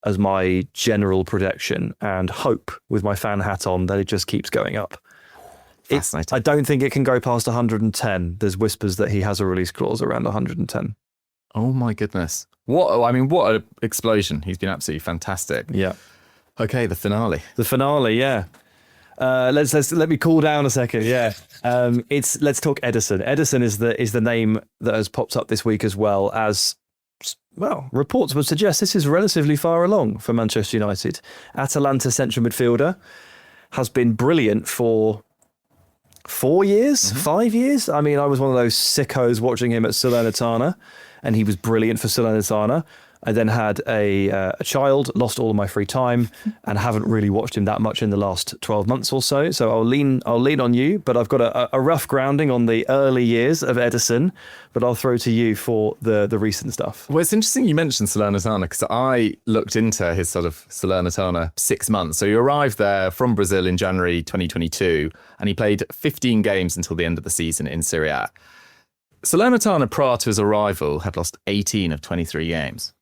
as my general prediction, and hope with my fan hat on that it just keeps going up. Fascinating. I don't think it can go past 110. There's whispers that he has a release clause around 110. Oh my goodness! What an explosion! He's been absolutely fantastic. Yeah. Okay, the finale. The finale, yeah. Let me cool down a second. Yeah. Let's talk Ederson. Ederson is the name that has popped up this week, as well as, well, reports would suggest this is relatively far along for Manchester United. Atalanta central midfielder has been brilliant for 4 years, 5 years. I mean, I was one of those sickos watching him at Salernitana, and he was brilliant for Salernitana. I then had a child, lost all of my free time, and haven't really watched him that much in the last 12 months or so. So I'll lean on you, but I've got a rough grounding on the early years of Ederson, but I'll throw to you for the recent stuff. Well, it's interesting you mentioned Salernitana, because I looked into his sort of Salernitana 6 months. So he arrived there from Brazil in January 2022, and he played 15 games until the end of the season in Serie A. Salernitana, prior to his arrival, had lost 18 of 23 games.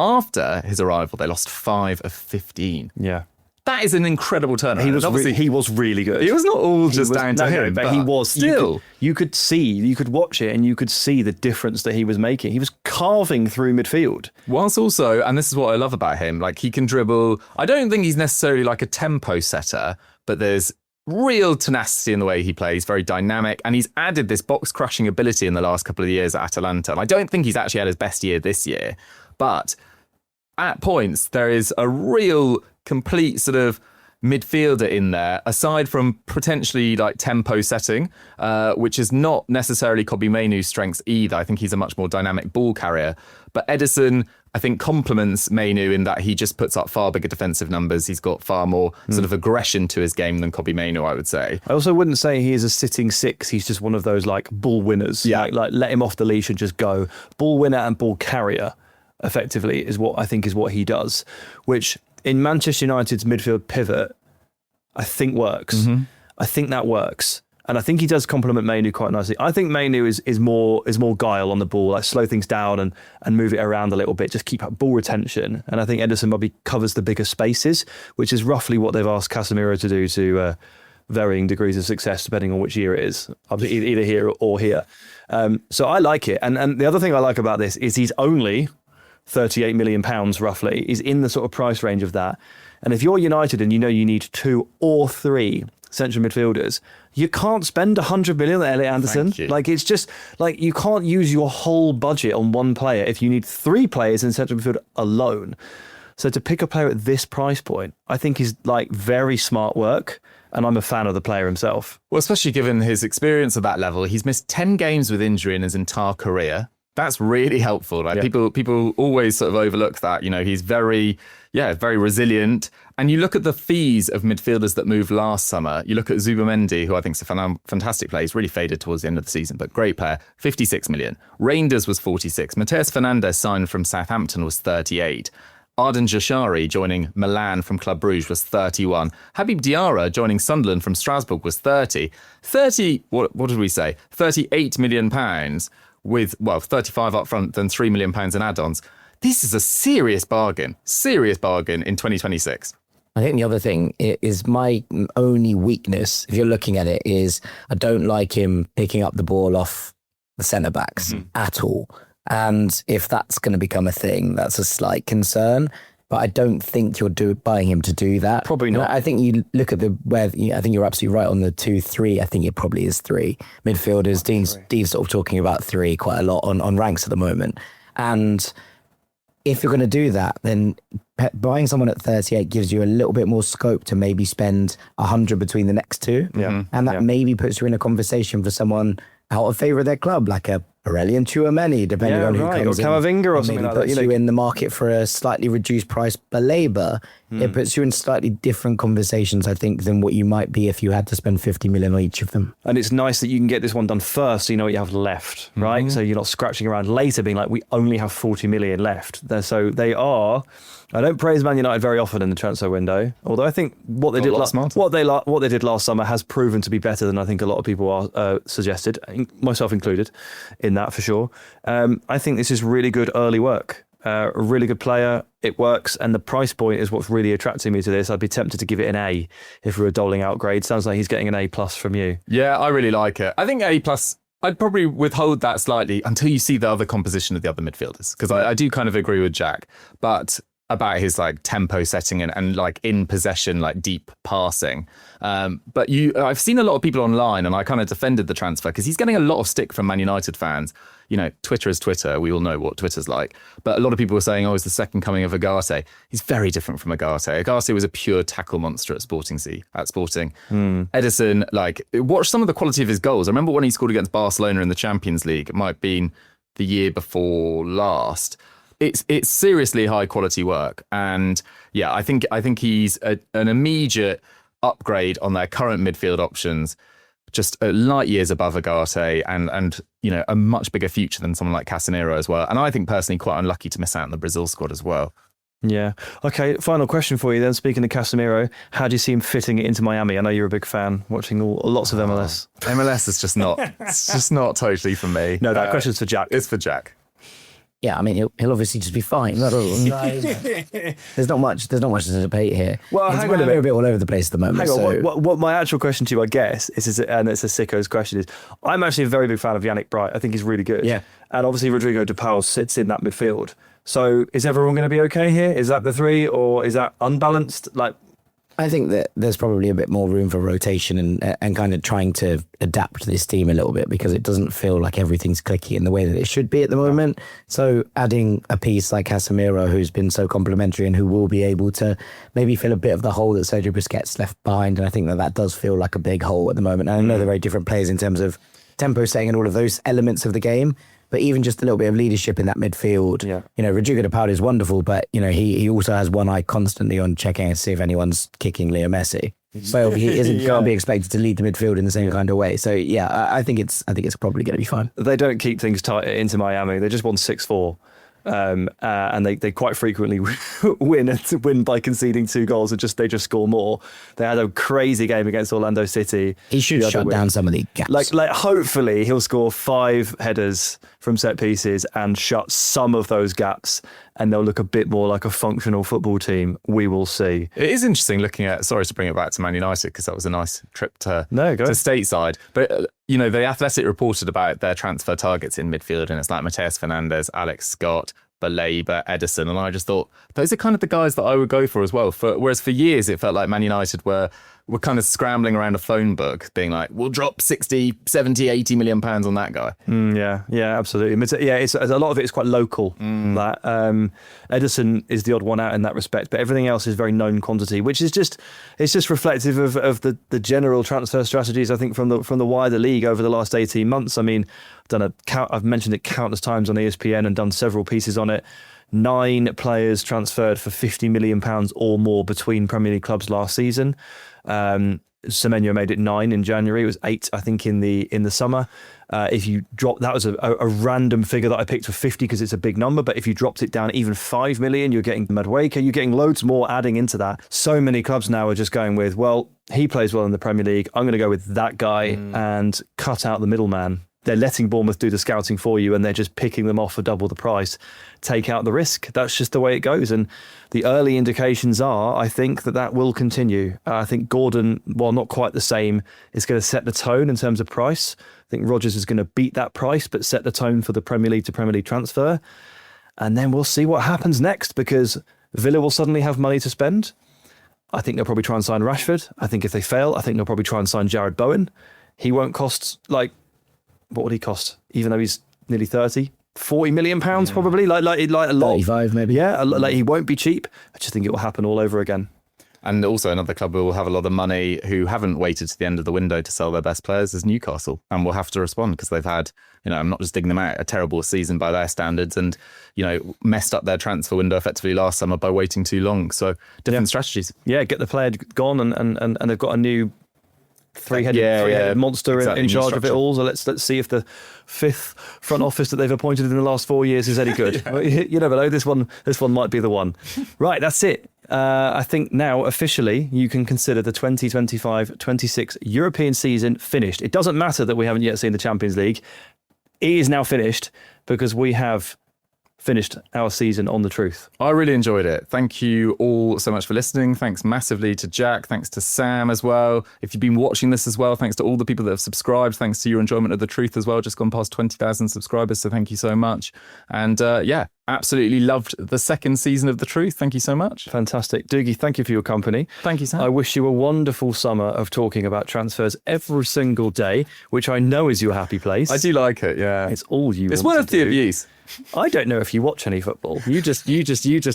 After his arrival, they lost 5 of 15. Yeah. That is an incredible turnaround. He was really good. It was not all just down to him, but he was still. You could watch it and you could see the difference that he was making. He was carving through midfield. Whilst also, and this is what I love about him, like, he can dribble. I don't think he's necessarily like a tempo setter, but there's real tenacity in the way he plays, very dynamic, and he's added this box crushing ability in the last couple of years at Atalanta. And I don't think he's actually had his best year this year, but at points there is a real complete sort of midfielder in there, aside from potentially like tempo setting, which is not necessarily Kobbie Mainoo's strengths either. I think he's a much more dynamic ball carrier. But Ederson, I think, complements Mainoo in that he just puts up far bigger defensive numbers. He's got far more sort of aggression to his game than Kobbie Mainoo, I would say. I also wouldn't say he is a sitting six. He's just one of those like ball winners. Yeah. Like let him off the leash and just go. Ball winner and ball carrier, effectively, is what I think is what he does, which in Manchester United's midfield pivot, I think works. Mm-hmm. I think that works. And I think he does complement Mainoo quite nicely. I think Mainoo is more guile on the ball, like slow things down and move it around a little bit, just keep up ball retention. And I think Ederson probably covers the bigger spaces, which is roughly what they've asked Casemiro to do to varying degrees of success, depending on which year it is, either here or here. So I like it. And the other thing I like about this is he's only £38 million roughly, is in the sort of price range of that. And if you're United and you know you need 2 or 3 central midfielders, you can't spend 100 million on Elliot Anderson. Like, it's just like you can't use your whole budget on one player if you need 3 players in central midfield alone. So to pick a player at this price point, I think is like very smart work. And I'm a fan of the player himself. Well, especially given his experience at that level, he's missed 10 games with injury in his entire career. That's really helpful. Like, people always sort of overlook that. You know, he's very resilient. And you look at the fees of midfielders that moved last summer. You look at Zubamendi, who I think is a fantastic player. He's really faded towards the end of the season, but great player. 56 million. Reinders was 46. Mateus Fernandes, signed from Southampton, was 38. Arden Jashari joining Milan from Club Brugge was 31. Habib Diarra joining Sunderland from Strasbourg was 30. What did we say? £38 million with, 35 up front, then £3 million in add-ons. This is a serious bargain in 2026. I think the other thing is my only weakness, if you're looking at it, is I don't like him picking up the ball off the centre-backs at all. And if that's going to become a thing, that's a slight concern. But I don't think you're buying him to do that. Probably not. I think you look at I think you're absolutely right on the 2-3. I think it probably is 3 midfielders. Dean's sort of talking about 3 quite a lot on ranks at the moment. And if you're going to do that, then buying someone at 38 gives you a little bit more scope to maybe spend 100 between the next two. Yeah. And that maybe puts you in a conversation for someone out of favour of their club, like a Aurelian Tchouameni, depending on who comes or Camavinga or in. something Maybe like that. puts you in the market for a slightly reduced price Baleba. It puts you in slightly different conversations, I think, than what you might be if you had to spend 50 million on each of them. And it's nice that you can get this one done first, so you know what you have left, right? So you're not scratching around later being like, we only have 40 million left. So they are. I don't praise Man United very often in the transfer window, although I think what they did last summer has proven to be better than I think a lot of people are suggested, myself included, in that for sure. I think this is really good early work. A really good player, it works, and the price point is what's really attracting me to this. I'd be tempted to give it an A if we were doling out grades. Sounds like he's getting an A+ from you. Yeah, I really like it. I think A+, I'd probably withhold that slightly until you see the other composition of the other midfielders, because I do kind of agree with Jack, but about his like tempo setting and like in possession, like deep passing. But I've seen a lot of people online, and I kind of defended the transfer because he's getting a lot of stick from Man United fans. You know, Twitter is Twitter. We all know what Twitter's like. But a lot of people were saying, oh, it's the second coming of Agate. He's very different from Agate. Agate was a pure tackle monster at Sporting. Ederson, like, watch some of the quality of his goals. I remember when he scored against Barcelona in the Champions League. It might have been the year before last. It's seriously high quality work. And yeah, I think he's an immediate upgrade on their current midfield options, just light years above Agate and you know, a much bigger future than someone like Casemiro as well. And I think personally quite unlucky to miss out on the Brazil squad as well. Yeah. Okay, final question for you then. Speaking of Casemiro, how do you see him fitting it into Miami? I know you're a big fan, watching lots of MLS. MLS is just not, it's just not totally for me. No, that question's for Jack. It's for Jack. Yeah, I mean, he'll obviously just be fine. There's not much to debate here. Well, it's hang on a bit all over the place at the moment. Hang on, what my actual question to you, I guess, and it's a sicko's question, is I'm actually a very big fan of Yannick Bright. I think he's really good. Yeah. And obviously Rodrigo de Paul sits in that midfield. So is everyone going to be okay here? Is that the three, or is that unbalanced? Like, I think that there's probably a bit more room for rotation and kind of trying to adapt this team a little bit, because it doesn't feel like everything's clicky in the way that it should be at the moment. So adding a piece like Casemiro, who's been so complimentary and who will be able to maybe fill a bit of the hole that Sergio Busquets left behind. And I think that does feel like a big hole at the moment. And I know they're very different players in terms of tempo setting and all of those elements of the game. But even just a little bit of leadership in that midfield, you know, Rodrigo de Paul is wonderful, but, you know, he also has one eye constantly on checking to see if anyone's kicking Leo Messi. So he can't be expected to lead the midfield in the same kind of way. So, yeah, I think it's probably going to be fine. They don't keep things tight into Miami. They just won 6-4. And they quite frequently win by conceding 2 goals, and they just score more. They had a crazy game against Orlando City. He should shut down some of the gaps. Like hopefully he'll score 5 headers from set pieces and shut some of those gaps, and they'll look a bit more like a functional football team. We will see. It is interesting looking at, sorry to bring it back to Man United, because that was a nice trip to stateside. But, you know, the Athletic reported about their transfer targets in midfield, and it's like Mateus Fernandes, Alex Scott, Baleba, Ederson, and I just thought those are kind of the guys that I would go for as well. Whereas for years it felt like Man United were kind of scrambling around a phone book, being like, we'll drop 60, 70, 80 million pounds on that guy. Yeah, absolutely. It's a lot of it is quite local. That Ederson is the odd one out in that respect, but everything else is very known quantity, which is just reflective of the general transfer strategies, I think, from the wider league over the last 18 months. I mean, I've mentioned it countless times on ESPN and done several pieces on it. 9 players transferred for £50 million or more between Premier League clubs last season. Semenyo made it 9 in January. It was 8, I think, in the summer. If you drop, that was a random figure that I picked for 50 because it's a big number. But if you dropped it down even 5 million, you're getting Madueke, you're getting loads more adding into that. So many clubs now are just going with, well, he plays well in the Premier League, I'm going to go with that guy and cut out the middleman. They're letting Bournemouth do the scouting for you, and they're just picking them off for double the price. Take out the risk. That's just the way it goes. And the early indications are, I think, that will continue. I think Gordon, while not quite the same, is going to set the tone in terms of price. I think Rodgers is going to beat that price, but set the tone for the Premier League to Premier League transfer. And then we'll see what happens next, because Villa will suddenly have money to spend. I think they'll probably try and sign Rashford. I think if they fail, I think they'll probably try and sign Jared Bowen. He won't cost, what would he cost? Even though he's nearly 30, £40 million probably, like a lot. 35 maybe. Yeah, like he won't be cheap. I just think it will happen all over again. And also another club who will have a lot of money who haven't waited to the end of the window to sell their best players is Newcastle, and will have to respond because they've had, I'm not just digging them out, a terrible season by their standards, and messed up their transfer window effectively last summer by waiting too long. So different strategies. Yeah, get the player gone, and they've got a new three-headed monster in charge of it all. So let's see if the fifth front office that they've appointed in the last 4 years is any good. You never know. This one might be the one. Right, that's it. I think now officially you can consider the 2025-26 European season finished. It doesn't matter that we haven't yet seen the Champions League. It is now finished because we have finished our season on The Truth. I really enjoyed it. Thank you all so much for listening. Thanks massively to Jack. Thanks to Sam as well. If you've been watching this as well, thanks to all the people that have subscribed. Thanks to your enjoyment of The Truth as well. Just gone past 20,000 subscribers, so thank you so much. And absolutely loved the second season of The Truth. Thank you so much. Fantastic. Dougie, thank you for your company. Thank you, Sam. I wish you a wonderful summer of talking about transfers every single day, which I know is your happy place. I do like it, yeah. It's all you It's want worth to the do. abuse. I don't know if you watch any football. You just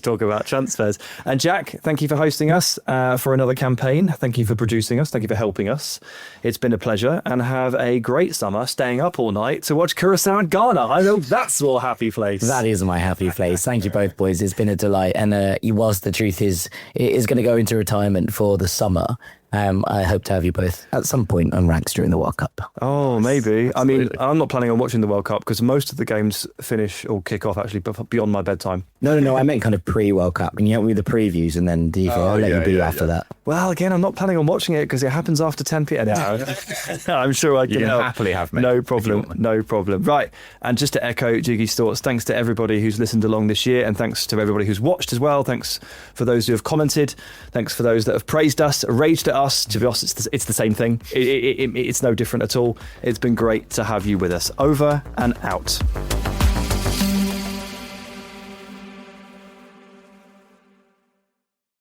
talk about transfers. And Jack, thank you for hosting us for another campaign. Thank you for producing us. Thank you for helping us. It's been a pleasure, and have a great summer staying up all night to watch Curacao and Ghana. I know that's your happy place. That is my happy place. Thank you both, boys. it's been a delight. And whilst The Truth is going to go into retirement for the summer, I hope to have you both at some point on ranks during the World Cup. Oh, maybe. I mean, I'm not planning on watching the World Cup because most of the games finish or kick off actually beyond my bedtime. No. I meant kind of pre-World Cup. And you help me with the previews, and then I'll let you be after that. Well, again, I'm not planning on watching it because it happens after 10 p.m. No, I'm sure I can help. Happily have me. No problem. Right. And just to echo Dougie's thoughts, thanks to everybody who's listened along this year, and thanks to everybody who's watched as well. Thanks for those who have commented. Thanks for those that have praised us, raged at us. To be honest, it's the same thing. It's no different at all. It's been great to have you with us. Over and out.